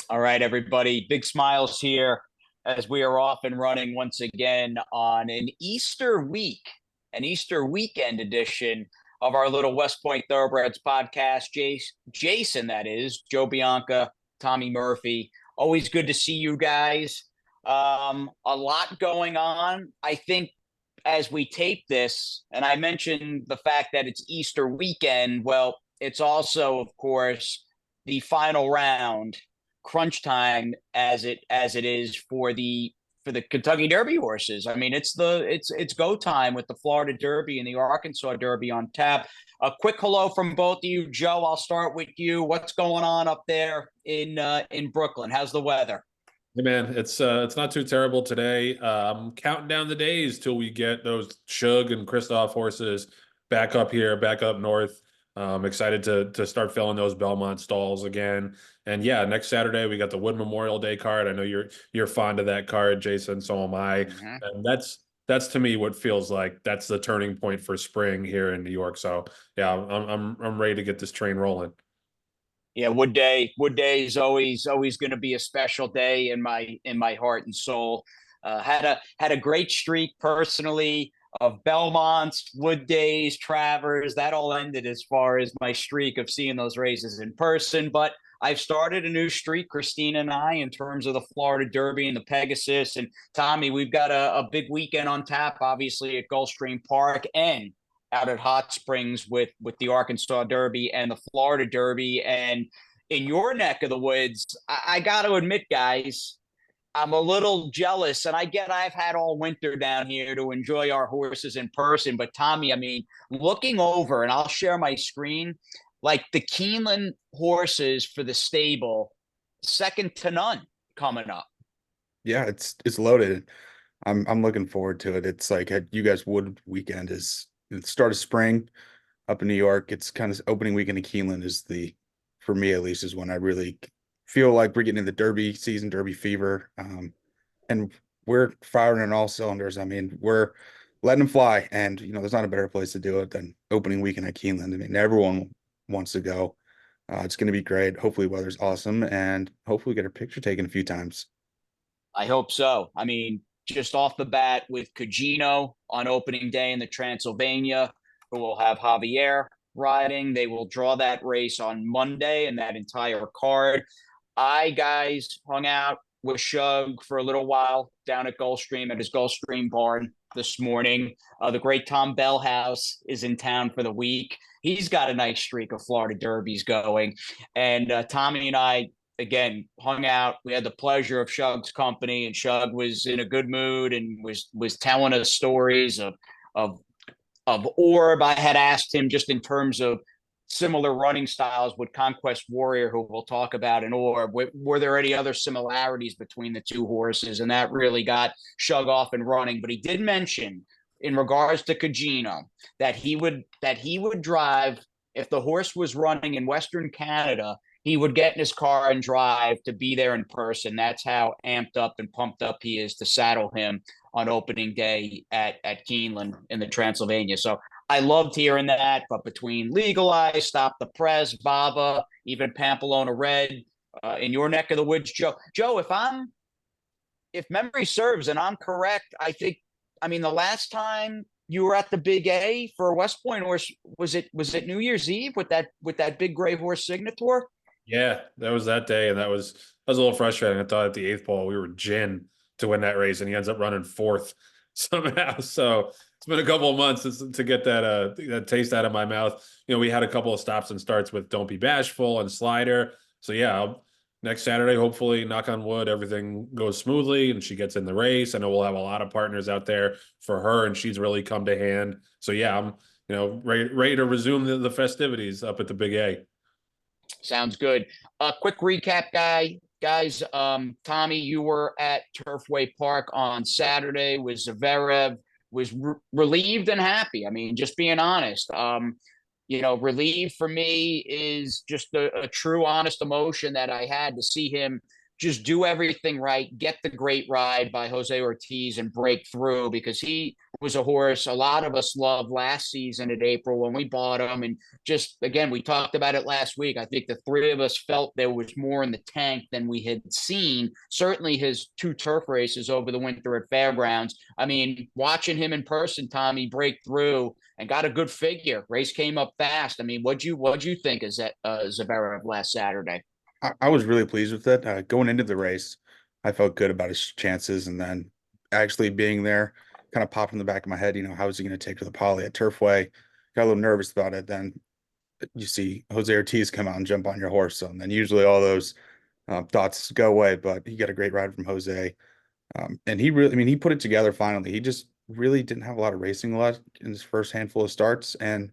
All right, everybody. Big smiles here as we are off and running once again on an Easter week, an Easter weekend edition of our little West Point Thoroughbreds podcast. Jason, that is, Joe Bianca, Tommy Murphy. Always good to see you guys. A lot going on. I think as we tape this, and I mentioned the fact that it's Easter weekend. Well, it's also, of course, the final round crunch time as it is for the Kentucky Derby horses. I mean, it's go time with the Florida Derby and the Arkansas Derby on tap. A quick hello from both of you, Joe. I'll start with you. What's going on up there in Brooklyn? How's the weather? Hey man, it's not too terrible today. Counting down the days till we get those Shug and Kristoff horses back up here, back up north. Excited to start filling those Belmont stalls again. And yeah, next Saturday we got the Wood Memorial Day card. I know you're fond of that card, Jason. So am I. Mm-hmm. And that's to me what feels like that's the turning point for spring here in New York. So yeah, I'm ready to get this train rolling. Yeah, Wood Day. Wood Day is always going to be a special day in my heart and soul. Had a great streak personally of Belmonts, Wood Days, Travers. That all ended as far as my streak of seeing those races in person. But I've started a new streak, Christina and I, in terms of the Florida Derby and the Pegasus. And Tommy, we've got a big weekend on tap, obviously at Gulfstream Park and out at Hot Springs with the Arkansas Derby and the Florida Derby. And in your neck of the woods, I got to admit, guys, I'm a little jealous, and I get I've had all winter down here to enjoy our horses in person. But Tommy, I mean, looking over, and I'll share my screen, like the Keeneland horses for the stable, second to none coming up. Yeah, it's loaded. I'm looking forward to it. It's like you guys Wood weekend is the start of spring up in New York. It's kind of opening weekend in Keeneland is for me at least, is when I really feel like we're getting in the Derby season, Derby fever. And we're firing on all cylinders. I mean, we're letting them fly. And, there's not a better place to do it than opening weekend at Keeneland. I mean, everyone wants to go. It's going to be great. Hopefully, weather's awesome. And hopefully, we get a picture taken a few times. I hope so. I mean, just off the bat with Cugino on opening day in the Transylvania, who will have Javier riding. They will draw that race on Monday and that entire card. I, guys, hung out with Shug for a little while down at Gulfstream at his Gulfstream barn this morning. The great Tom Bellhouse is in town for the week. He's got a nice streak of Florida Derbies going. And Tommy and I, again, hung out. We had the pleasure of Shug's company, and Shug was in a good mood and was telling us stories of Orb. I had asked him just in terms of similar running styles with Conquest Warrior, who we'll talk about in Orb. Were there any other similarities between the two horses? And that really got Shug off and running. But he did mention, in regards to Cugino, that he would drive if the horse was running in Western Canada. He would get in his car and drive to be there in person. That's how amped up and pumped up he is to saddle him on opening day at Keeneland in the Transylvania. So I loved hearing that. But between Legalize, Stop the Press, Baba, even Pamplona Red, in your neck of the woods, Joe, if memory serves and I'm correct, I mean, the last time you were at the Big A for West Point horse, was it New Year's Eve with that big gray horse Signator? Yeah, that was that day, and that was a little frustrating. I thought at the eighth ball we were gin to win that race, and he ends up running fourth somehow. So it's been a couple of months to get that taste out of my mouth. We had a couple of stops and starts with Don't Be Bashful and Slider. So yeah, next Saturday, hopefully, knock on wood, everything goes smoothly and she gets in the race. I know we'll have a lot of partners out there for her, and she's really come to hand. So yeah, I'm ready to resume the festivities up at the Big A. Sounds good. Quick recap, guys. Tommy, you were at Turfway Park on Saturday with Zverev. Was relieved and happy. I mean, just being honest. Relieved for me is just a true, honest emotion that I had to see him just do everything right, get the great ride by Jose Ortiz and break through, because he was a horse a lot of us loved last season at April when we bought him. And just, again, we talked about it last week. I think the three of us felt there was more in the tank than we had seen. Certainly his 2 turf races over the winter at Fairgrounds. I mean, watching him in person, Tommy, break through and got a good figure. Race came up fast. I mean, what'd you think of Zverev last Saturday? I was really pleased with it. Going into the race, I felt good about his chances, and then actually being there kind of popped in the back of my head, how is he going to take to the poly at Turfway? Got a little nervous about it. Then you see Jose Ortiz come out and jump on your horse, and then usually all those thoughts go away. But he got a great ride from Jose, and he really, I mean, he put it together finally. He just really didn't have a lot of racing left in his first handful of starts, and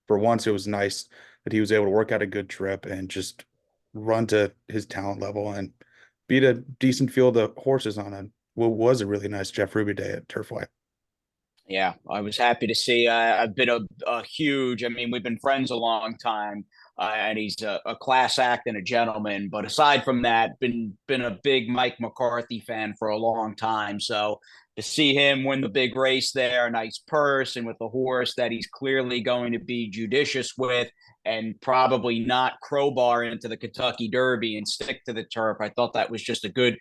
for once, it was nice that he was able to work out a good trip and just run to his talent level and beat a decent field of horses on what was a really nice Jeff Ruby day at Turfway. Yeah, I was happy to see. I've been a huge, I mean, we've been friends a long time, and he's a class act and a gentleman. But aside from that, been a big Mike McCarthy fan for a long time. So to see him win the big race there, a nice purse, and with a horse that he's clearly going to be judicious with, and probably not crowbar into the Kentucky Derby and stick to the turf. I thought that was just a good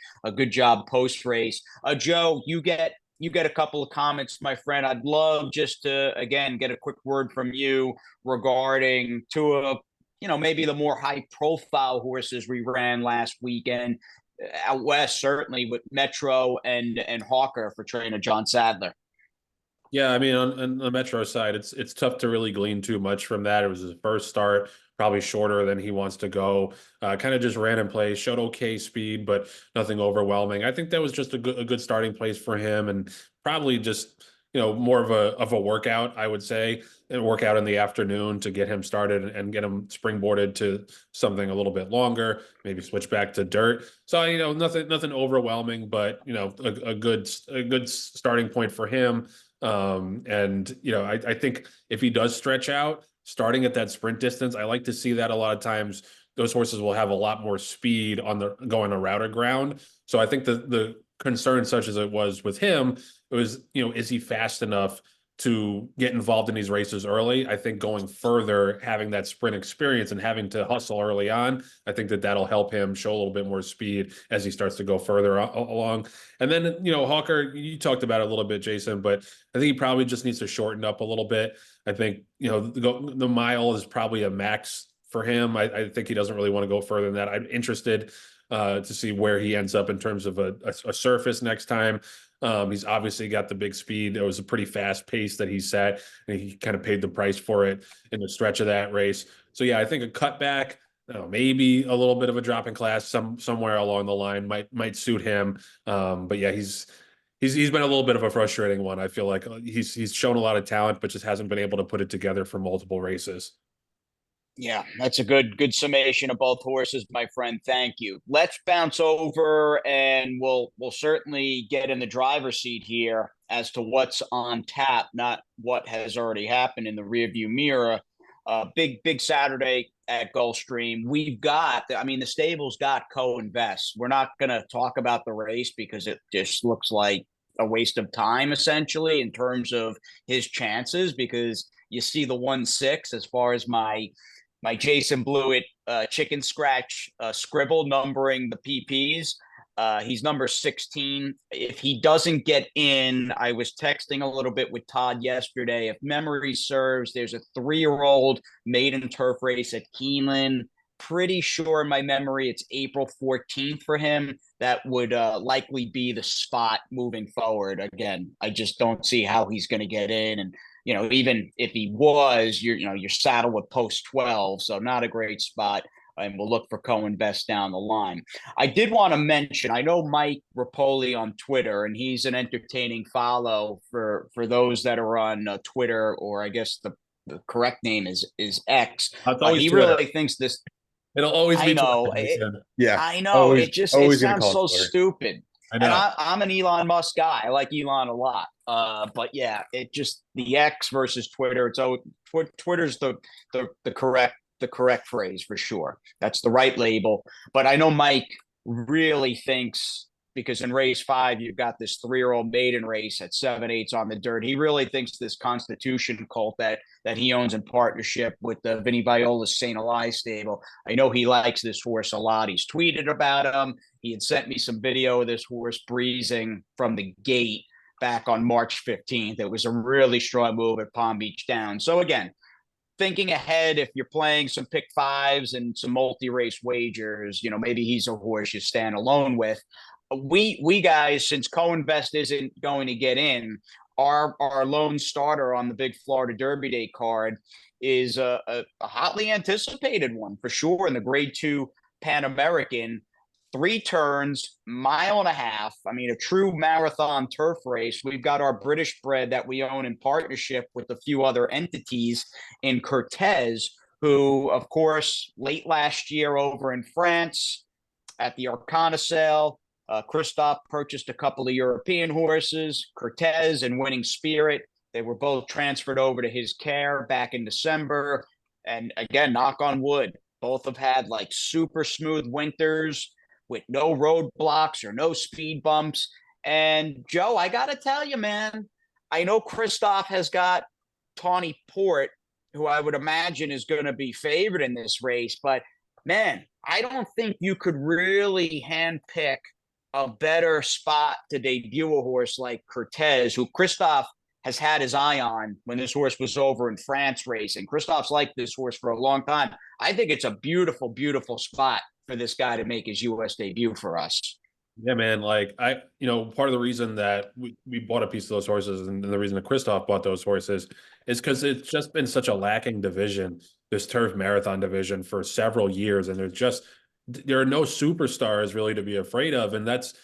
job post race. Joe, you get a couple of comments, my friend. I'd love just to, again, get a quick word from you regarding 2 of, maybe the more high profile horses we ran last weekend out west, certainly with Metro and Hawker for trainer John Sadler. Yeah, I mean, on the Metro side, it's tough to really glean too much from that. It was his first start, probably shorter than he wants to go. Kind of just ran in place, showed okay speed, but nothing overwhelming. I think that was just a good starting place for him, and probably just more of a workout, I would say, a workout in the afternoon to get him started and get him springboarded to something a little bit longer. Maybe switch back to dirt. So nothing overwhelming, but a good starting point for him. I think if he does stretch out, starting at that sprint distance, I like to see that a lot of times. Those horses will have a lot more speed on going a router ground. So I think the concern, such as it was with him, it was, is he fast enough to get involved in these races early? I think going further, having that sprint experience and having to hustle early on, I think that'll help him show a little bit more speed as he starts to go further along. And then, Hawker, you talked about it a little bit, Jason, but I think he probably just needs to shorten up a little bit. I think, the mile is probably a max for him. I think he doesn't really want to go further than that. I'm interested to see where he ends up in terms of a surface next time. He's obviously got the big speed. It was a pretty fast pace that he set, and he kind of paid the price for it in the stretch of that race. So yeah, I think a cutback, maybe a little bit of a drop in class somewhere along the line might suit him. But yeah, he's been a little bit of a frustrating one. I feel like he's shown a lot of talent, but just hasn't been able to put it together for multiple races. Yeah, that's a good summation of both horses, my friend. Thank you. Let's bounce over, and we'll certainly get in the driver's seat here as to what's on tap, not what has already happened in the rearview mirror. Big Saturday at Gulfstream. The stable's got Coinvest. We're not going to talk about the race because it just looks like a waste of time, essentially, in terms of his chances, because you see the 1-6 as far as my Jason Blewett chicken scratch scribble numbering the PPs. He's number 16. If he doesn't get in, I was texting a little bit with Todd yesterday. If memory serves, there's a 3-year-old maiden turf race at Keeneland. Pretty sure in my memory it's April 14th for him. That would likely be the spot moving forward. Again, I just don't see how he's going to get in. And even if he was, you're saddled with post 12, so not a great spot. And we'll look for Coinvest down the line. I did want to mention, I know Mike Rapoli on Twitter, and he's an entertaining follow for those that are on Twitter, or I guess the correct name is X. He Twitter. Really thinks this. It'll always be. Yeah, I know. Always, it always sounds so stupid. I know. And I'm an Elon Musk guy. I like Elon a lot. But yeah, it just the X versus Twitter. Twitter's the correct phrase for sure. That's the right label. But I know Mike really thinks, because in race 5, you've got this 3-year-old maiden race at 7/8 on the dirt. He really thinks this Constitution colt that he owns in partnership with the Vinny Viola's St. Elias stable. I know he likes this horse a lot. He's tweeted about him. He had sent me some video of this horse breezing from the gate back on March 15th. It was a really strong move at Palm Beach Downs. So again, thinking ahead, if you're playing some pick fives and some multi-race wagers, maybe he's a horse you stand alone with. We guys, since Coinvest isn't going to get in, our lone starter on the big Florida Derby Day card is a hotly anticipated one for sure in the Grade 2 Pan American. 3 turns, 1.5 miles. I mean, a true marathon turf race. We've got our British bred that we own in partnership with a few other entities in Kertez, who, of course, late last year over in France at the Arcana sale, Christophe purchased a couple of European horses, Kertez and Winning Spirit. They were both transferred over to his care back in December. And again, knock on wood, both have had like super smooth winters with no roadblocks or no speed bumps. And Joe, I got to tell you, man, I know Christophe has got Tawny Port, who I would imagine is going to be favored in this race. But man, I don't think you could really handpick a better spot to debut a horse like Kertez, who Christophe has had his eye on when this horse was over in France racing. Christophe's liked this horse for a long time. I think it's a beautiful, beautiful spot for this guy to make his U.S. debut for us. Yeah, man. Like part of the reason that we bought a piece of those horses and the reason that Christophe bought those horses is because it's just been such a lacking division, this turf marathon division, for several years. And there are no superstars really to be afraid of. And that's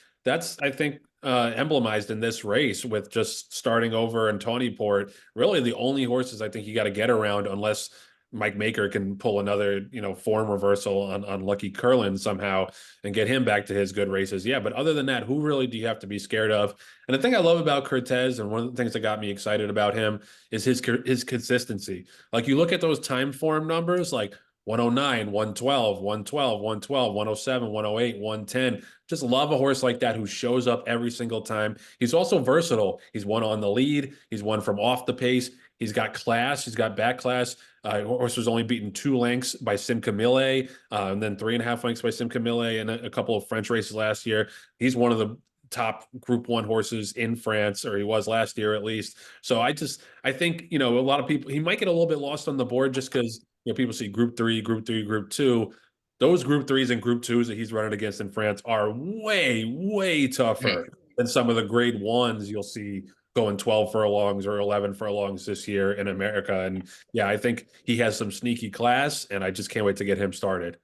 I think, emblemized in this race with just starting over in Tawnyport. Really the only horses I think you got to get around, unless Mike Maker can pull another, form reversal on Lucky Curlin somehow and get him back to his good races. Yeah, but other than that, who really do you have to be scared of? And the thing I love about Kertez, and one of the things that got me excited about him, is his consistency. Like, you look at those time form numbers, like 109, 112, 112, 112, 107, 108, 110. Just love a horse like that who shows up every single time. He's also versatile. He's won on the lead. He's won from off the pace. He's got class. He's got back class. Horse was only beaten 2 lengths by Simca Millet, and then 3.5 lengths by Simca Millet in a couple of French races last year. He's one of the top Group 1 horses in France, or he was last year at least. So I think, a lot of people, he might get a little bit lost on the board just because, people see Group 3, Group 2. Those Group 3s and Group 2s that he's running against in France are way, way tougher than some of the Grade 1s you'll see going 12 furlongs or 11 furlongs this year in America. And yeah, I think he has some sneaky class, and I just can't wait to get him started.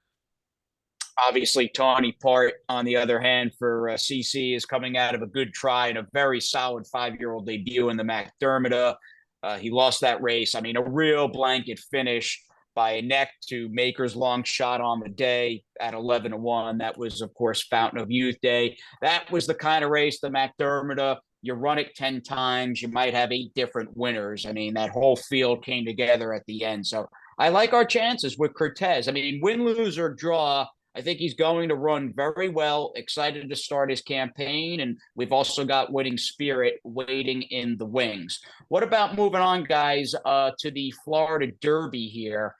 Obviously, Tawny Part, on the other hand, for CC, is coming out of a good try and a very solid 5-year-old debut in the McDermott. He lost that race. I mean, a real blanket finish by a neck to Maker's long shot on the day at 11-1. That was, of course, Fountain of Youth Day. That was the kind of race, the McDermott, you run it 10 times, you might have 8 different winners. I mean, that whole field came together at the end. So I like our chances with Kertez. I mean, win, lose, or draw, I think he's going to run very well. Excited to start his campaign. And we've also got Winning Spirit waiting in the wings. What about moving on, guys, to the Florida Derby here,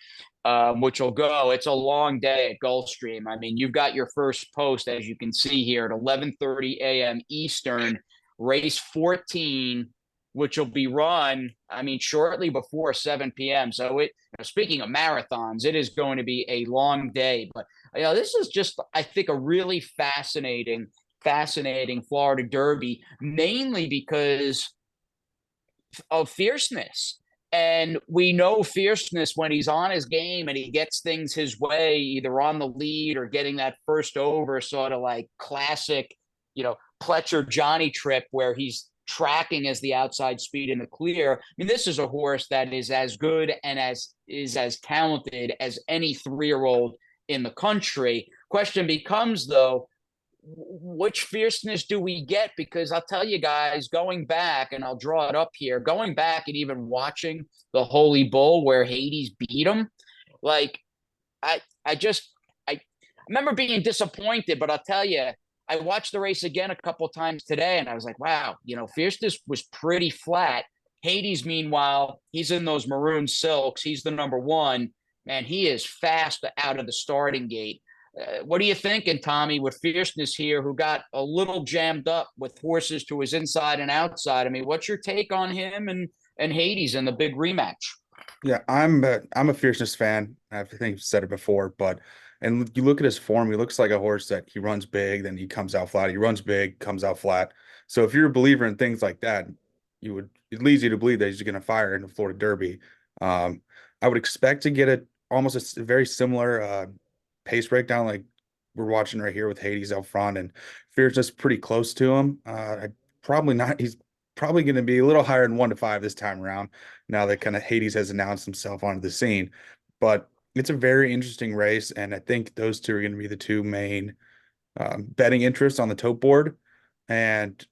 which will go. It's a long day at Gulfstream. I mean, you've got your first post, as you can see here, at 11:30 a.m. Eastern, race 14, which will be run, I mean, shortly before 7 p.m. So speaking of marathons, it is going to be a long day. But this is just, I think, a really fascinating Florida Derby, mainly because of fierceness. And we know fierceness when he's on his game and he gets things his way, either on the lead or getting that first over, sort of like classic, Pletcher Johnny trip where he's tracking as the outside speed in the clear. I mean, this is a horse that is as good and is as talented as any 3-year-old in the country. Question becomes, though, which fierceness do we get? Because I'll tell you guys, going back, and I'll draw it up here, going back and even watching the Holy Bull where Hades beat him, like I remember being disappointed, but I'll tell you, I watched the race again a couple of times today, and I was like, wow, Fierceness was pretty flat. Hades, meanwhile, he's in those maroon silks. He's the number one. Man, he is fast out of the starting gate. What are you thinking, Tommy, with Fierceness here, who got a little jammed up with horses to his inside and outside? I mean, what's your take on him and Hades in the big rematch? Yeah, I'm a Fierceness fan. I think I've said it before, but and you look at his form, he looks like a horse that he runs big, then he comes out flat. He runs big, comes out flat. So if you're a believer in things like that, it leads you to believe that he's going to fire in the Florida Derby. I would expect to get almost a very similar pace breakdown like we're watching right here with Hades out front and Fierceness pretty close to him. Probably not. He's probably going to be a little higher than 1-5 this time around. Now that kind of Hades has announced himself onto the scene, but it's a very interesting race, and I think those two are going to be the two main betting interests on the tote board. And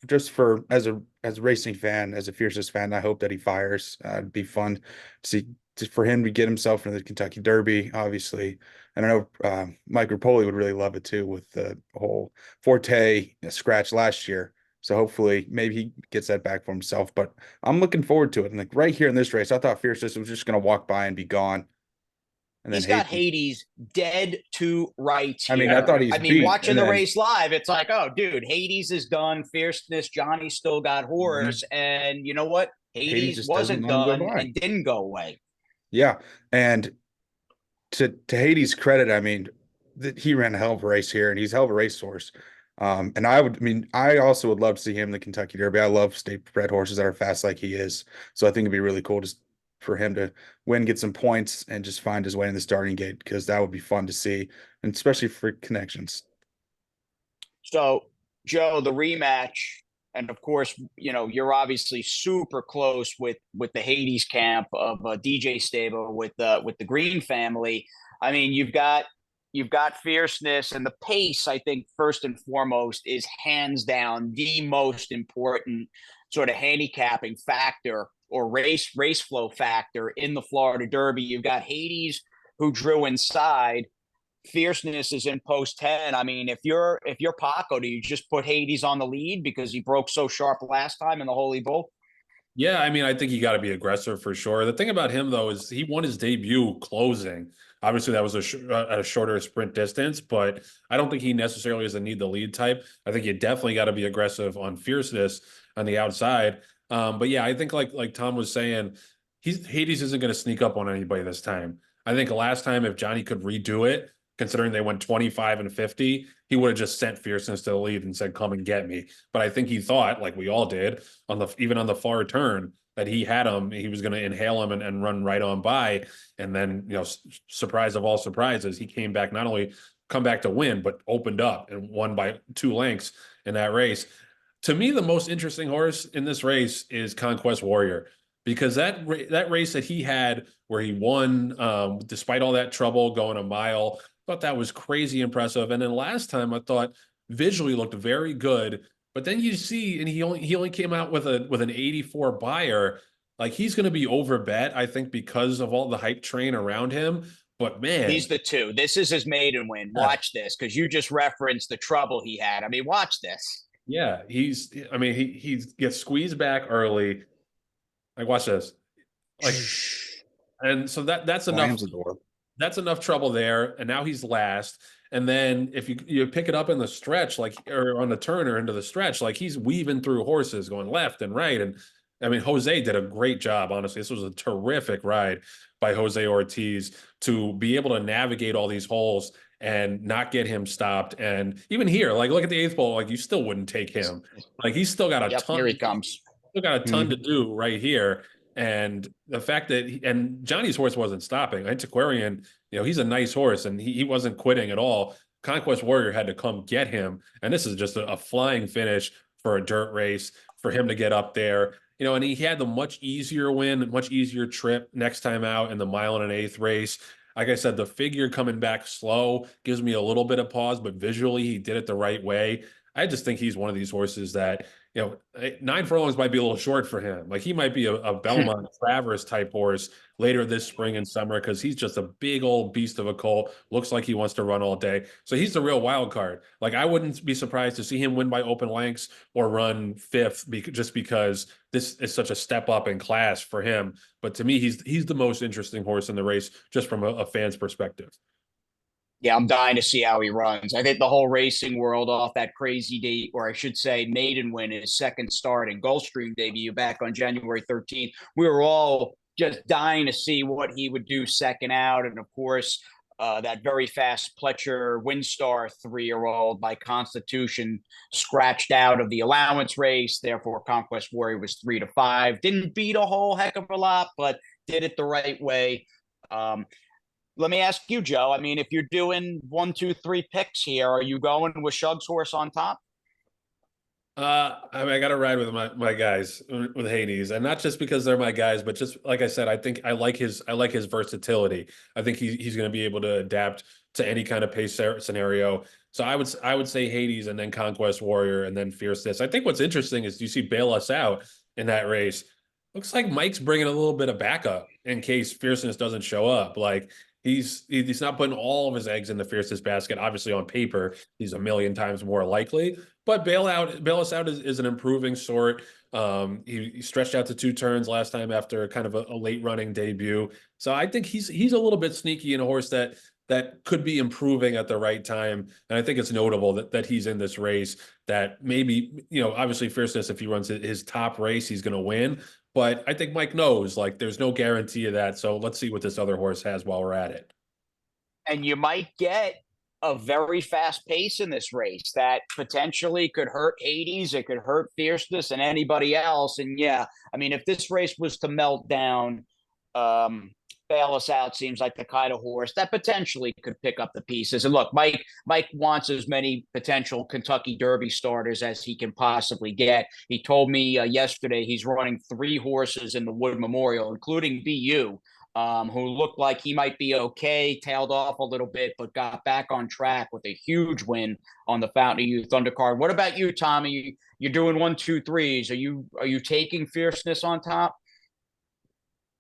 just for as a racing fan, as a Fierceness fan, I hope that he fires. It'd be fun to see for him to get himself into the Kentucky Derby, obviously. And I know Mike Rapoli would really love it too with the whole Forte scratch last year. So hopefully maybe he gets that back for himself. But I'm looking forward to it. And like right here in this race, I thought Fierceness was just going to walk by and be gone. And then He's got Hades dead to rights here. I mean, I thought he's beat. Watching the race live, it's like, oh, dude, Hades is done. Fierceness, Johnny still got horse. Mm-hmm. And you know what? Hades wasn't done and didn't go away. Yeah. And to Hades' credit, I mean, he ran a hell of a race here, and he's a hell of a racehorse. And I also would love to see him in the Kentucky Derby. I love state-bred horses that are fast like he is. So I think it'd be really cool for him to win, get some points, and just find his way in the starting gate, because that would be fun to see, and especially for connections. So, Joe, the rematch, and of course, you're obviously super close with the Hades camp of DJ Stable with the Green family. I mean, you've got Fierceness, and the pace, I think, first and foremost, is hands down the most important sort of handicapping factor or race flow factor in the Florida Derby. You've got Hades, who drew inside. Fierceness is in post 10. I mean, if you're Paco, do you just put Hades on the lead because he broke so sharp last time in the Holy Bull? Yeah, I mean, I think you got to be aggressive for sure. The thing about him, though, is he won his debut closing. Obviously, that was a shorter sprint distance, but I don't think he necessarily is a need the lead type. I think you definitely got to be aggressive on Fierceness on the outside. But yeah, I think like Tom was saying, Hades isn't going to sneak up on anybody this time. I think last time, if Johnny could redo it, considering they went 25 and 50, he would have just sent Fierceness to the lead and said, come and get me. But I think he thought, like we all did, even on the far turn, that he had him, he was going to inhale him and run right on by. And then, surprise of all surprises, he came back, not only come back to win, but opened up and won by 2 lengths in that race. To me, the most interesting horse in this race is Conquest Warrior, because that race that he had where he won, despite all that trouble going a mile, I thought that was crazy impressive. And then last time I thought visually looked very good, but then you see, and he only came out with an 84 buyer. Like, he's going to be overbet, I think, because of all the hype train around him. But man, he's the 2. This is his maiden win. Watch this, because you just referenced the trouble he had. I mean, watch this. Yeah, he gets squeezed back early. Like, watch this. Like, and so that's enough. That's enough trouble there. And now he's last. And then if you pick it up in the stretch, or on the turn or into the stretch, like, he's weaving through horses going left and right. And I mean, Jose did a great job. Honestly, this was a terrific ride by Jose Ortiz to be able to navigate all these holes and not get him stopped. And even here, like, look at the 8th pole, like, you still wouldn't take him. Like, he's still got a ton. Here he comes. Still got a ton to do right here. And the fact that and Johnny's horse wasn't stopping. Antiquarian, he's a nice horse, and he wasn't quitting at all. Conquest Warrior had to come get him. And this is just a flying finish for a dirt race for him to get up there. And he had the much easier win, much easier trip next time out in the 1 1/8 race. Like I said, the figure coming back slow gives me a little bit of pause, but visually he did it the right way. I just think he's one of these horses that, 9 furlongs might be a little short for him. Like he might be a Belmont Travers type horse later this spring and summer because he's just a big old beast of a colt. Looks like he wants to run all day. So he's the real wild card. Like I wouldn't be surprised to see him win by open lengths or run fifth just because this is such a step up in class for him. But to me, he's the most interesting horse in the race just from a fan's perspective. Yeah, I'm dying to see how he runs. I think the whole racing world off that crazy date, or I should say maiden win, his second start and Gulfstream debut back on January 13th. We were all just dying to see what he would do second out. And of course, that very fast Pletcher Windstar 3-year-old by Constitution scratched out of the allowance race. Therefore, Conquest Warrior was 3-5. Didn't beat a whole heck of a lot, but did it the right way. Let me ask you, Joe. I mean, if you're doing 1, 2, 3 picks here, are you going with Shug's horse on top? I got to ride with my guys with Hades, and not just because they're my guys, but just like I said, I think I like his versatility. I think he's going to be able to adapt to any kind of pace scenario. So I would say Hades, and then Conquest Warrior, and then Fierceness. I think what's interesting is you see Bail Us Out in that race. Looks like Mike's bringing a little bit of backup in case Fierceness doesn't show up. Like he's not putting all of his eggs in the Fierceness basket. Obviously, on paper, he's a million times more likely. But Bail Us Out is an improving sort. He stretched out to 2 turns last time after kind of a late running debut. So I think he's a little bit sneaky in a horse that could be improving at the right time. And I think it's notable that he's in this race, that maybe, obviously Fierceness, if he runs his top race, he's going to win. But I think Mike knows, like, there's no guarantee of that. So let's see what this other horse has while we're at it. And you might get a very fast pace in this race that potentially could hurt Hades. It could hurt Fierceness and anybody else. And yeah, I mean, if this race was to melt down, Bail Us Out seems like the kind of horse that potentially could pick up the pieces. And look, Mike wants as many potential Kentucky Derby starters as he can possibly get. He told me yesterday he's running 3 horses in the Wood Memorial, including BU, who looked like he might be okay, tailed off a little bit, but got back on track with a huge win on the Fountain of Youth undercard. What about you, Tommy? You're doing 1, 2, 3s. Are you taking Fierceness on top?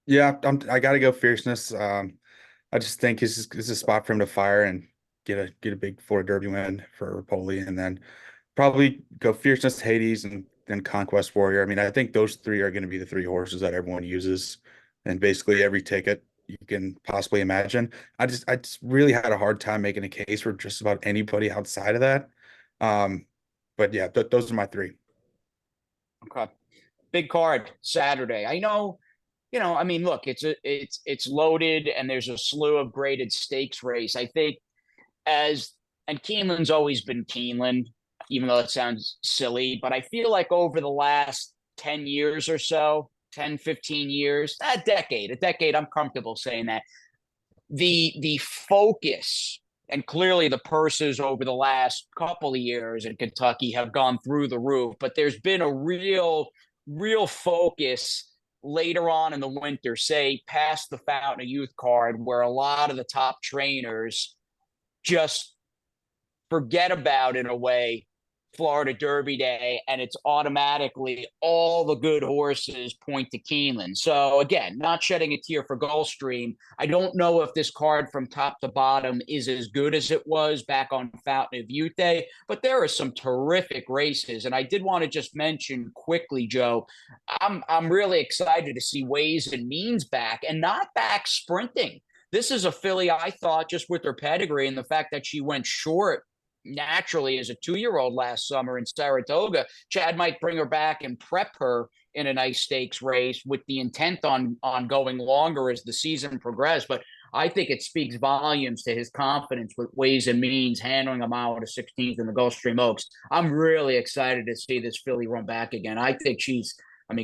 Yeah, I got to go Fierceness. I just think this is a spot for him to fire and get a big Florida Derby win for Rapoli, and then probably go Fierceness, Hades, and then Conquest Warrior. I mean, I think those 3 are going to be the 3 horses that everyone uses, and basically every ticket you can possibly imagine. I just really had a hard time making a case for just about anybody outside of that. But yeah, those are my 3. Okay, big card Saturday. I know. I mean, look, it's loaded, and there's a slew of graded stakes race. I think and Keeneland's always been Keeneland, even though it sounds silly, but I feel like over the last 10 years or so, 10, 15 years, a decade, I'm comfortable saying that the focus and clearly the purses over the last couple of years in Kentucky have gone through the roof, but there's been a real focus later on in the winter, say past the Fountain of Youth card, where a lot of the top trainers just forget about, in a way, Florida Derby Day, and it's automatically all the good horses point to Keeneland. So again, not shedding a tear for Gulfstream. I don't know if this card from top to bottom is as good as it was back on Fountain of Youth Day, but there are some terrific races. And I did want to just mention quickly, Joe, I'm really excited to see Ways and Means back, and not back sprinting. This is a filly, I thought, just with her pedigree and the fact that she went short naturally as a 2-year-old last summer in Saratoga. Chad might bring her back and prep her in a nice stakes race with the intent on going longer as the season progressed. But I think it speaks volumes to his confidence with Ways and Means handling a mile to 16th in the Gulfstream Oaks. I'm really excited to see this filly run back again. I think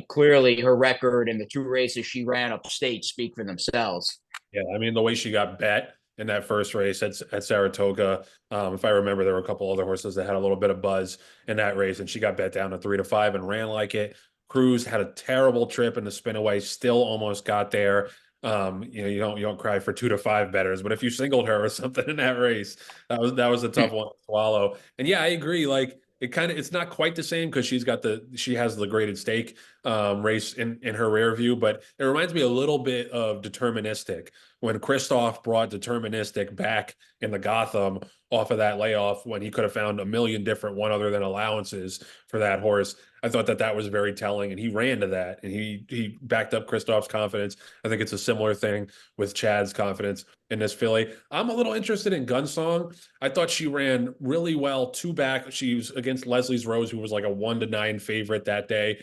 clearly her record and the 2 races she ran upstate speak for themselves. Yeah, I mean, the way she got bet in that first race at Saratoga. If I remember, there were a couple other horses that had a little bit of buzz in that race, and she got bet down to 3-5 and ran like it. Cruz had a terrible trip in the spin away, still almost got there. You don't cry for 2-5 bettors, but if you singled her or something in that race, that was a tough one to swallow. And yeah, I agree. Like, it's not quite the same because she has the graded stake race in her rear view, but it reminds me a little bit of Deterministic when Christoph brought Deterministic back in the Gotham off of that layoff when he could have found a million different one other than allowances for that horse. I thought that was very telling, and he ran to that, and he backed up Christoph's confidence. I think it's a similar thing with Chad's confidence in this filly. I'm a little interested in Gunsong. I thought she ran really well two back. She was against Leslie's Rose, who was like a 1-9 favorite that day.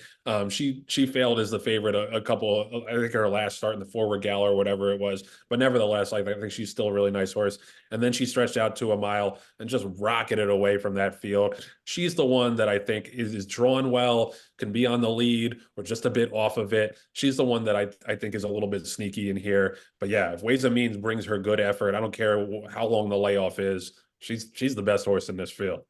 She failed as the favorite a couple. I think her last start in the Forward Gala or whatever it was, but nevertheless, I think she's still a really nice horse. And then she stretched out to a mile and just rocketed away from that field. She's the one that I think is drawn well, can be on the lead or just a bit off of it. She's the one that I think is a little bit sneaky in here. But yeah, if Ways and Means brings her good effort, I don't care how long the layoff is. She's the best horse in this field.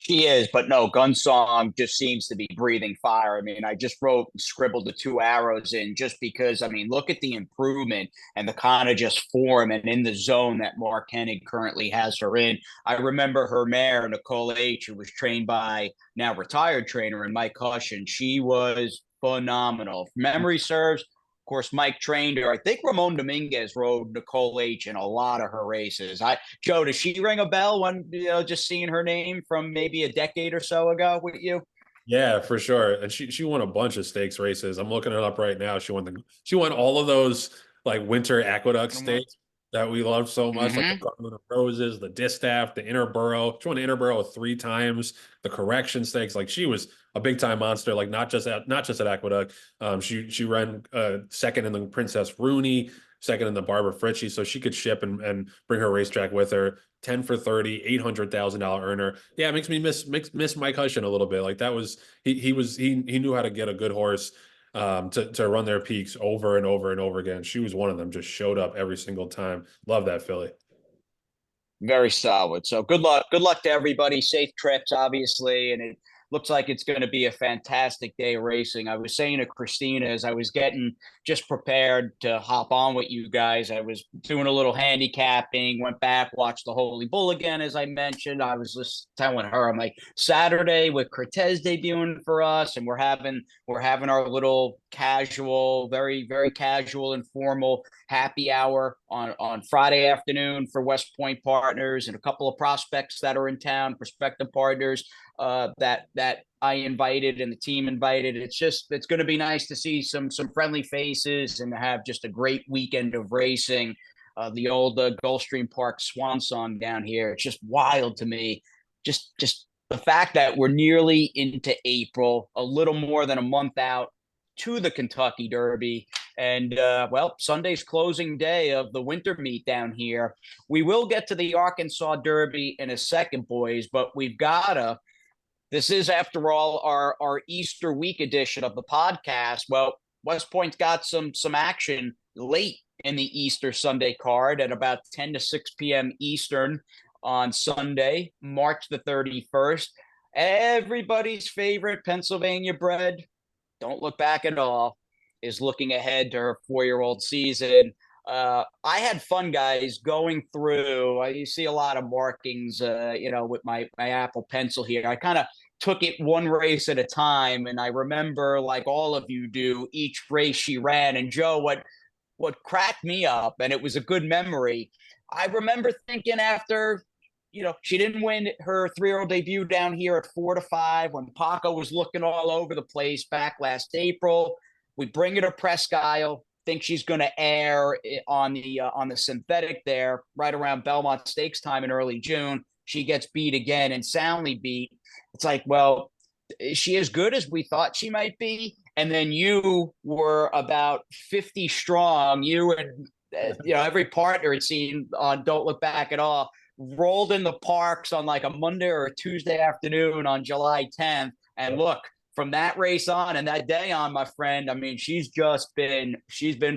She is, but no, Gunsong just seems to be breathing fire. I mean, I just scribbled the 2 arrows in just because, I mean, look at the improvement and the kind of just form and in the zone that Mark Hennig currently has her in. I remember her mare, Nicole H., who was trained by now retired trainer and Mike Hushin. She was phenomenal. If memory serves, of course, Mike trained her. I think Ramon Dominguez rode Nicole H. in a lot of her races. Joe, does she ring a bell when just seeing her name from maybe a decade or so ago with you? Yeah, for sure. And she won a bunch of stakes races. I'm looking it up right now. She won all of those like winter aqueduct stakes that we love so much, like the Garland of Roses, the Distaff, the Interborough. She won the Interborough 3 times, the correction stakes. Like she was a big time monster, like not just at Aqueduct. She ran second in the Princess Rooney, second in the Barbara Fritchie, so she could ship and bring her racetrack with her. 10 for 30, $800,000 earner. Yeah, it makes me miss Mike Hushin a little bit. Like that was he knew how to get a good horse to run their peaks over and over and over again. She was one of them, just showed up every single time. Love that filly. Very solid. So good luck. Good luck to everybody. Safe trips, obviously. And it looks like it's going to be a fantastic day of racing. I was saying to Christina as I was getting just prepared to hop on with you guys, I was doing a little handicapping, went back, watched the Holy Bull again, as I mentioned. I was just telling her, I'm like, Saturday with Kertez debuting for us, and we're having our little casual, very, very casual, informal happy hour on Friday afternoon for West Point partners and a couple of prospects that are in town, prospective partners that I invited and the team invited. It's going to be nice to see some friendly faces and have just a great weekend of racing. The old Gulfstream Park swan song down here. It's just wild to me. Just the fact that we're nearly into April, a little more than a month out to the Kentucky Derby. And, Sunday's closing day of the winter meet down here. We will get to the Arkansas Derby in a second, boys, but this is, after all, our Easter week edition of the podcast. Well, West Point's got some action late in the Easter Sunday card at about 10 to 6 p.m. Eastern on Sunday, March the 31st. Everybody's favorite Pennsylvania bred, Don't Look Back at All, is looking ahead to her 4-year-old season. I had fun, guys, going through. You see a lot of markings, with my Apple Pencil here. I kind of took it one race at a time, and I remember, like all of you do, each race she ran. And Joe, what cracked me up, and it was a good memory, I remember thinking after, she didn't win her 3-year-old debut down here at 4 to 5 when Paco was looking all over the place back last April. We bring her to Presque Isle. Think she's going to air on the synthetic there right around Belmont Stakes time in early June. She gets beat again and soundly beat. It's like, well, is she as good as we thought she might be? And then you were about 50 strong. You and every partner it seemed on Don't Look Back at All rolled in the parks on like a Monday or a Tuesday afternoon on July 10th. And look, from that race on and that day on, my friend, I mean, she's been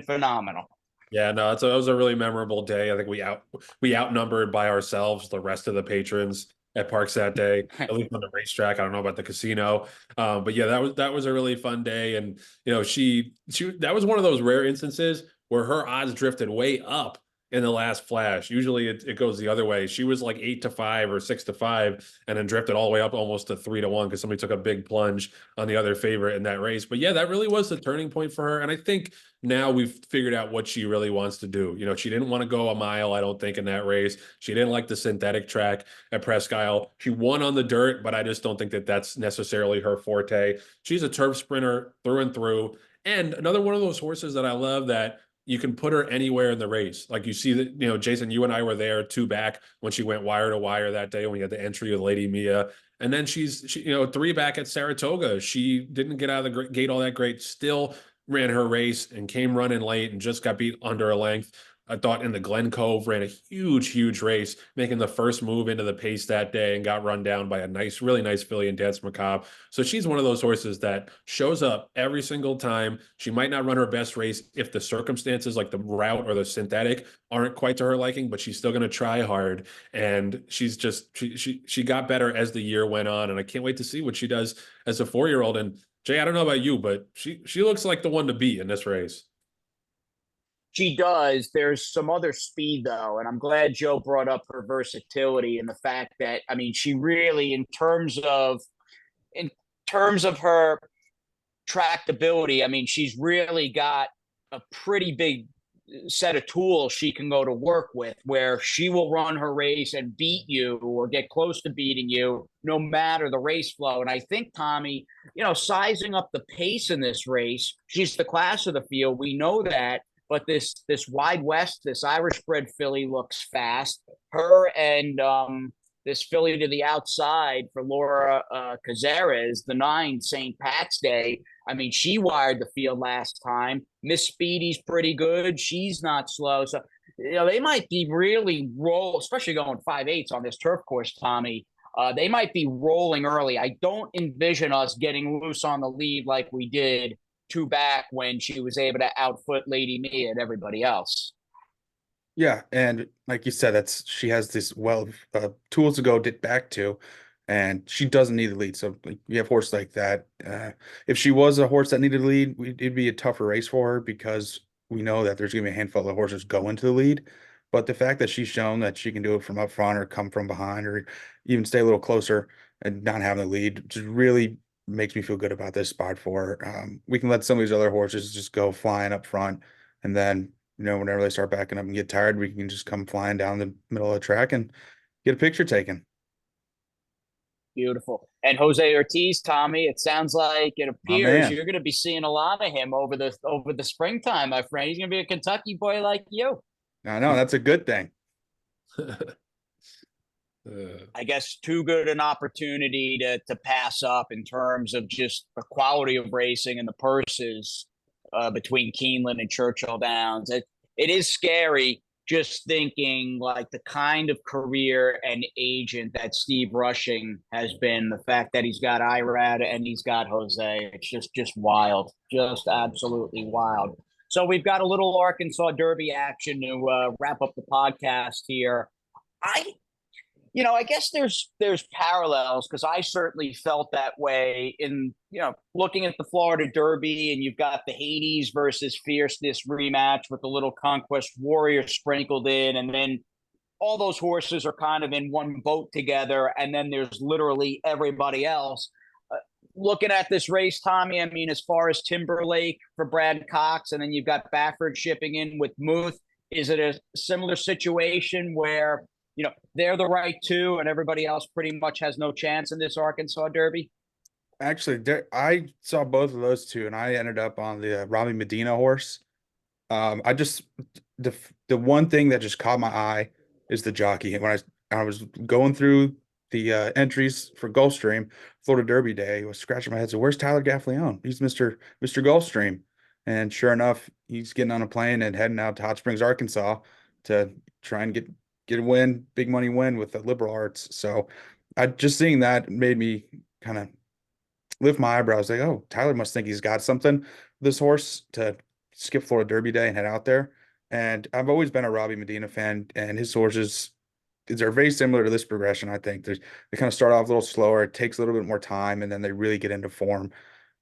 phenomenal. Yeah, no, it was a really memorable day. I think we outnumbered by ourselves the rest of the patrons at Parks that day, at least on the racetrack. I don't know about the casino. But yeah, that was a really fun day. And, she that was one of those rare instances where her odds drifted way up in the last flash. Usually it goes the other way. She was like 8-5 or 6-5 and then drifted all the way up almost to 3-1 because somebody took a big plunge on the other favorite in that race. But yeah, that really was the turning point for her. And I think now we've figured out what she really wants to do. You know, she didn't want to go a mile, I don't think, in that race. She didn't like the synthetic track at Presque Isle. She won on the dirt, but I just don't think that that's necessarily her forte. She's a turf sprinter through and through. And another one of those horses that I love that you can put her anywhere in the race. Like you see that, you know, Jason, you and I were there 2 back when she went wire to wire that day when we had the entry with Lady Mia. And then she, you know, 3 back at Saratoga. She didn't get out of the gate all that great, still ran her race and came running late and just got beat under a length. I thought in the Glen Cove ran a huge race, making the first move into the pace that day and got run down by a really nice filly and Dance Macabre. So she's one of those horses that shows up every single time. She might not run her best race if the circumstances like the route or the synthetic aren't quite to her liking, but she's still going to try hard. And she's just, she got better as the year went on. And I can't wait to see what she does as a 4-year-old. And Jay, I don't know about you, but she looks like the one to beat in this race. She does. There's some other speed, though, and I'm glad Joe brought up her versatility and the fact that, I mean, she really, in terms of her tractability, I mean, she's really got a pretty big set of tools she can go to work with, where she will run her race and beat you or get close to beating you no matter the race flow. And I think, Tommy, you know, sizing up the pace in this race, she's the class of the field. We know that. But this Wide West, this Irish bred filly looks fast. Her and this filly to the outside for Laura Cazares, the 9 St. Pat's Day. I mean, she wired the field last time. Miss Speedy's pretty good. She's not slow. So, you know, they might be really especially going 5/8 on this turf course, Tommy. They might be rolling early. I don't envision us getting loose on the lead like we did 2 back when she was able to outfoot Lady Mia and everybody else. Yeah, and like you said, she has this tools to go back to, and she doesn't need the lead. So like, you have horses like that. If she was a horse that needed to lead, it'd be a tougher race for her because we know that there's going to be a handful of horses going to the lead. But the fact that she's shown that she can do it from up front or come from behind or even stay a little closer and not having the lead just really makes me feel good about this spot for her. We can let some of these other horses just go flying up front, and then, you know, whenever they start backing up and get tired, we can just come flying down the middle of the track and get a picture taken. Beautiful. And Jose Ortiz, Tommy, it sounds like it appears you're going to be seeing a lot of him over the springtime, my friend. He's going to be a Kentucky boy like you. I know, that's a good thing. I guess too good an opportunity to pass up in terms of just the quality of racing and the purses between Keeneland and Churchill Downs. It is scary just thinking like the kind of career and agent that Steve Rushing has been, the fact that he's got Irad and he's got Jose. It's just wild, just absolutely wild. So we've got a little Arkansas Derby action to wrap up the podcast here. I guess there's parallels because I certainly felt that way in, looking at the Florida Derby, and you've got the Hades versus Fierceness rematch with the little Conquest Warrior sprinkled in. And then all those horses are kind of in one boat together. And then there's literally everybody else. Looking at this race, Tommy, I mean, as far as Timberlake for Brad Cox, and then you've got Baffert shipping in with Muth, is it a similar situation where, they're the right 2 and everybody else pretty much has no chance in this Arkansas Derby? Actually, I saw both of those 2, and I ended up on the Robbie Medina horse. The one thing that just caught my eye is the jockey. When I was going through the entries for Gulfstream, Florida Derby Day, I was scratching my head. So where's Tyler Gaffleone? He's Mr. Gulfstream. And sure enough, he's getting on a plane and heading out to Hot Springs, Arkansas to try and get a win, big money win with the liberal arts. So just seeing that made me kind of lift my eyebrows, like, oh, Tyler must think he's got something with this horse to skip Florida Derby Day and head out there. And I've always been a Robbie Medina fan, and his horses, they're very similar to this progression. I think they kind of start off a little slower. It takes a little bit more time, and then they really get into form.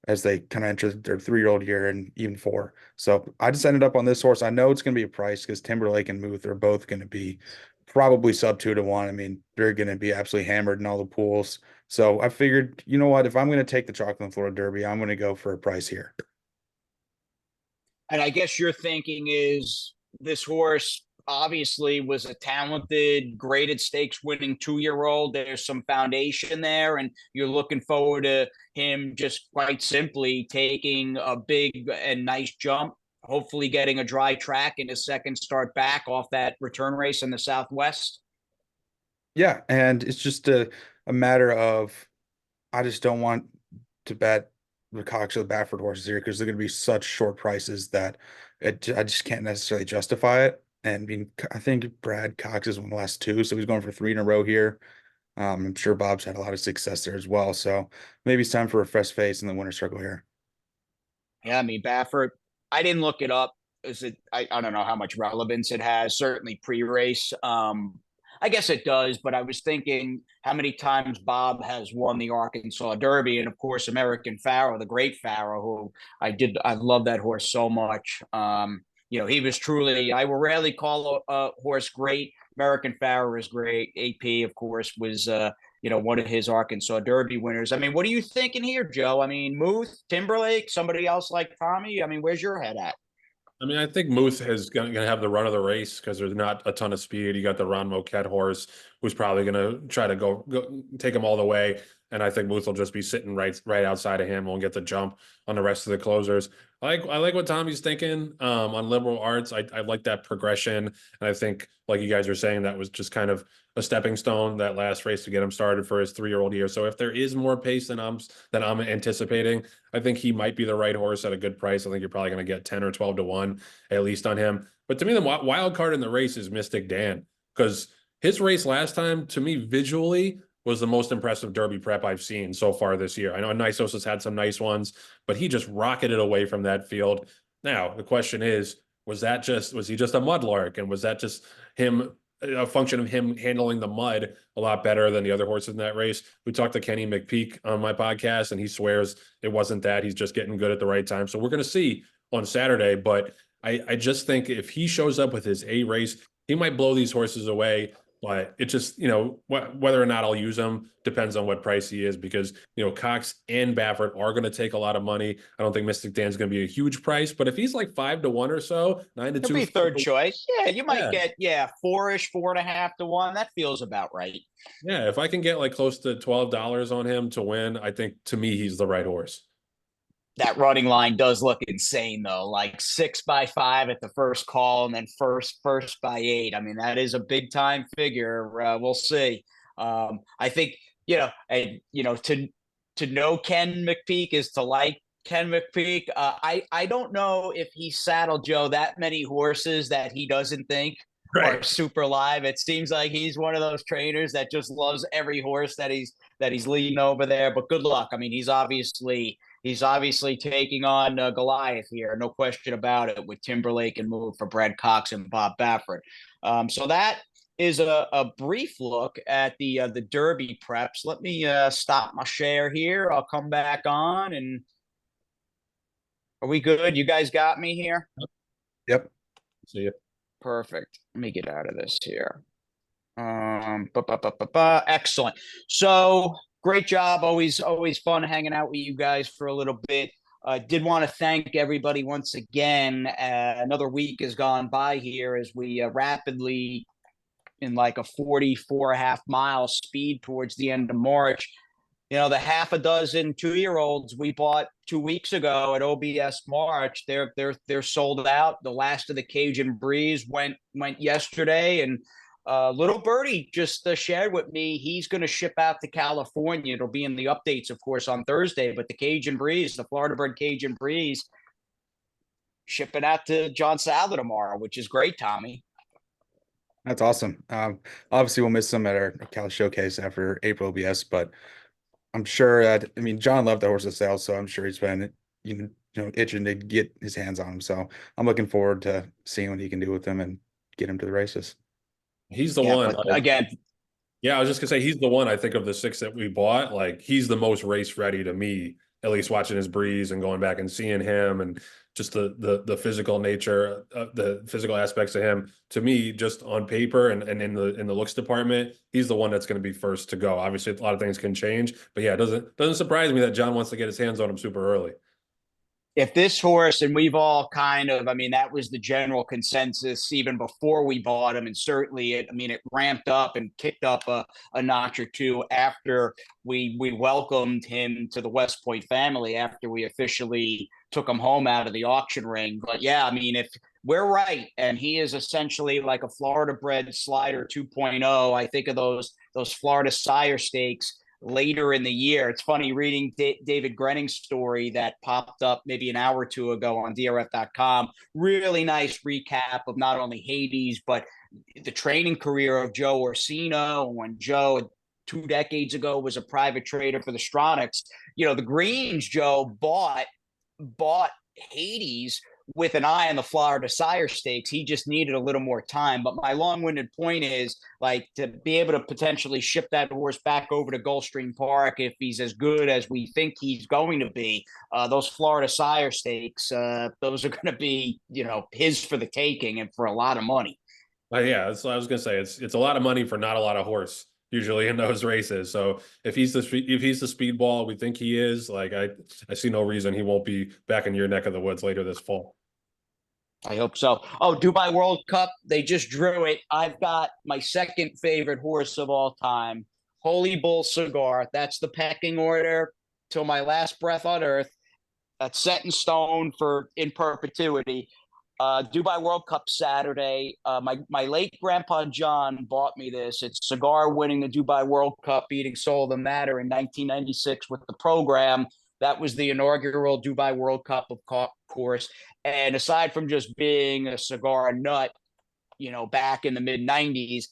as they kind of enter their 3-year-old year and even 4. So I just ended up on this horse. I know it's going to be a price because Timberlake and Muth are both going to be probably sub 2-1. I mean, they're going to be absolutely hammered in all the pools. So I figured, you know what, if I'm going to take the Chocolate and Florida Derby, I'm going to go for a price here. And I guess your thinking is this horse obviously was a talented, graded stakes winning 2-year-old. There's some foundation there, and you're looking forward to him just quite simply taking a big and nice jump, hopefully getting a dry track in his second start back off that return race in the Southwest. Yeah, and it's just a matter of I just don't want to bet the Cox or the Baffert horses here because they're going to be such short prices that I just can't necessarily justify it. And I mean, I think Brad Cox has won the last 2, so he's going for 3 in a row here. I'm sure Bob's had a lot of success there as well. So maybe it's time for a fresh face in the winner's circle here. Yeah, I mean, Baffert, I didn't look it up. Is it? I don't know how much relevance it has. Certainly pre-race. I guess it does, but I was thinking how many times Bob has won the Arkansas Derby, and of course American Pharoah, the great Pharoah, who I love that horse so much. He was truly. I will rarely call a horse great. American Pharoah is great. AP, of course, was one of his Arkansas Derby winners. I mean, what are you thinking here, Joe? I mean, Muth, Timberlake, somebody else like Tommy. I mean, where's your head at? I mean, I think Muth is going to have the run of the race because there's not a ton of speed. You got the Ron Moquette horse, who's probably going to try to go take him all the way. And I think Muth will just be sitting right outside of him. Won't get the jump on the rest of the closers. I like what Tommy's thinking on liberal arts. I like that progression. And I think, like you guys are saying, that was just kind of a stepping stone, that last race, to get him started for his 3-year-old year. So if there is more pace than I'm anticipating, I think he might be the right horse at a good price. I think you're probably going to get 10 or 12-1 at least on him. But to me, the wild card in the race is Mystic Dan, because his race last time, to me, visually, was the most impressive Derby prep I've seen so far this year. I know Nysos has had some nice ones, but he just rocketed away from that field. Now, the question is, was he just a mudlark? And was that just a function of him handling the mud a lot better than the other horses in that race? We talked to Kenny McPeak on my podcast, and he swears it wasn't that. He's just getting good at the right time. So we're going to see on Saturday, but I just think if he shows up with his A race, he might blow these horses away. But it just, whether or not I'll use him depends on what price he is, because, Cox and Baffert are going to take a lot to money. I don't think Mystic Dan's going to be a huge price, but if he's like 5-1 or so, 9-2, he'll be third choice. Yeah, you might get 4-ish, 4.5-1. That feels about right. Yeah, if I can get like close to $12 on him to win, I think, to me, he's the right horse. That running line does look insane, though. Like 6x5 at the first call, and then first by 8. I mean, that is a big time figure. We'll see. I think to know Ken McPeak is to like Ken McPeak. I don't know if he saddled Joe that many horses that he doesn't think are super live. It seems like he's one of those trainers that just loves every horse that he's leading over there. But good luck. I mean, he's obviously taking on Goliath here, no question about it, with Timberlake and Move for Brad Cox and Bob Baffert. So that is a brief look at the Derby preps. Let me stop my share here. I'll come back on. And are we good? You guys got me here? Yep. See you. Perfect. Let me get out of this here. Excellent. So great job. Always fun hanging out with you guys for a little bit. Did want to thank everybody once again. Another week has gone by here as we rapidly, in like a 44.5 mile speed towards the end of March. The half a dozen 2-year-olds we bought 2 weeks ago at OBS March, they're sold out. The last of the Cajun Breeze went yesterday, and Little Birdie just shared with me he's going to ship out to California. It'll be in the updates, of course, on Thursday. But the Cajun Breeze, the Florida Bird Cajun Breeze, shipping out to John Sadler tomorrow, which is great, Tommy. That's awesome. Obviously, we'll miss them at our Cal Showcase after April OBS, but I'm sure that, John loved the horse of sale, so I'm sure he's been, itching to get his hands on him. So I'm looking forward to seeing what he can do with them and get him to the races. He's the one. Again. Yeah, I was just gonna say, he's the one, I think, of the 6 that we bought. Like, he's the most race ready to me at least watching his Breeze and going back and seeing him and just the physical nature, the physical aspects of him, to me, just on paper and in the looks department, he's the one that's going to be first to go. Obviously, a lot of things can change, but yeah, it doesn't surprise me that John wants to get his hands on him super early. If this horse, and we've all kind of, I mean, that was the general consensus even before we bought him. And certainly it ramped up and kicked up a notch or two after we welcomed him to the West Point family, after we officially took him home out of the auction ring. But yeah, I mean, if we're right, and he is essentially like a Florida bred slider 2.0, I think of those Florida sire stakes later in the year. It's funny reading David Grenning's story that popped up maybe an hour or two ago on DRF.com. Really nice recap of not only Hades, but the training career of Joe Orsino, when Joe 2 decades ago was a private trader for the Stronach. You know, the Greens, Joe bought Hades with an eye on the Florida sire stakes. He just needed a little more time. But my long-winded point is, like, to be able to potentially ship that horse back over to Gulfstream Park if he's as good as we think he's going to be, those Florida sire stakes, those are going to be, you know, his for the taking and for a lot of money. Yeah, that's what I was going to say. It's a lot of money for not a lot of horse usually in those races. So if he's the speedball we think he is, like, I see no reason he won't be back in your neck of the woods later this fall. I hope so. Oh, Dubai World Cup, they just drew it. I've got my second favorite horse of all time, Holy Bull Cigar. That's the pecking order till my last breath on earth. That's set in stone for in perpetuity. Dubai World Cup Saturday. My late grandpa John bought me this. It's Cigar winning the Dubai World Cup, beating Soul of the Matter in 1996 with the program. That was the inaugural Dubai World Cup, of course. And aside from just being a cigar nut, you know, back in the mid 90s,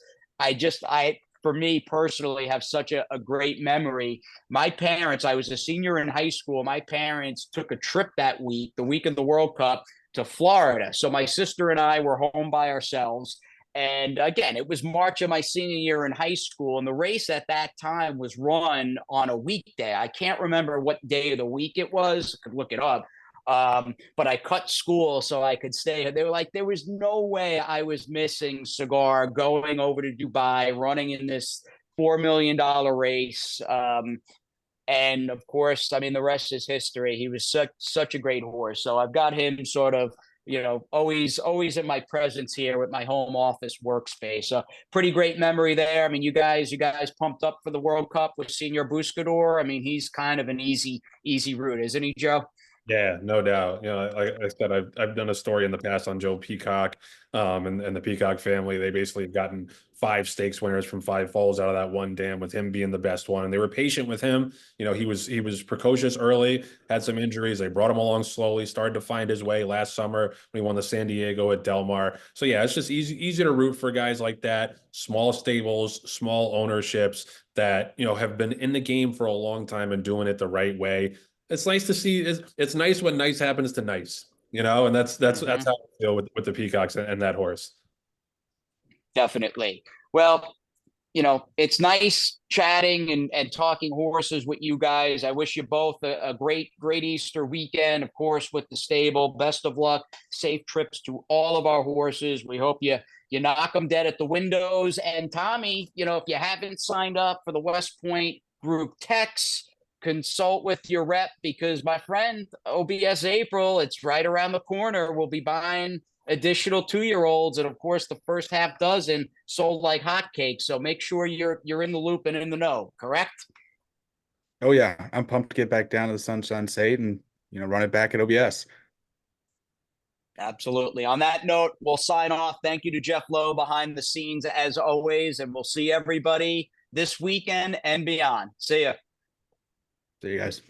for me personally, have such a great memory. My parents, I was a senior in high school. My parents took a trip that week, the week of the World Cup, to Florida. So my sister and I were home by ourselves. And again, it was March of my senior year in high school. And the race at that time was run on a weekday. I can't remember what day of the week it was. I could look it up. But I cut school so I could stay. They were like, there was no way I was missing Cigar going over to Dubai, running in this $4 million race. And of course, I mean, the rest is history. He was such a great horse. So I've got him sort of, you know, always in my presence here with my home office workspace. So pretty great memory there. I mean, you guys pumped up for the World Cup with Senior Buscador. I mean, he's kind of an easy route, isn't he, Joe? Yeah, no doubt. You know, like I said, I've done a story in the past on Joe Peacock, and the Peacock family. They basically have gotten 5 stakes winners from 5 foals out of that one dam, with him being the best one. And they were patient with him. You know, he was precocious early, had some injuries. They brought him along slowly, started to find his way last summer when he won the San Diego at Del Mar. So yeah, it's just easy to root for guys like that. Small stables, small ownerships that, you know, have been in the game for a long time and doing it the right way. It's nice to see. It's nice when nice happens to nice, you know, and that's how I feel with the Peacocks and that horse. Definitely. Well, you know, it's nice chatting and talking horses with you guys. I wish you both a great Easter weekend, of course, with the stable. Best of luck. Safe trips to all of our horses. We hope you knock them dead at the windows. And Tommy, you know, if you haven't signed up for the West Point Group Techs, consult with your rep, because my friend, OBS April, it's right around the corner. We'll be buying additional 2-year-olds, and of course the first half dozen sold like hotcakes. So make sure you're in the loop and in the know. Correct? Oh yeah, I'm pumped to get back down to the Sunshine State and, you know, run it back at OBS. Absolutely. On that note, we'll sign off. Thank you to Jeff Lowe behind the scenes as always, and we'll see everybody this weekend and beyond. See ya. See you guys.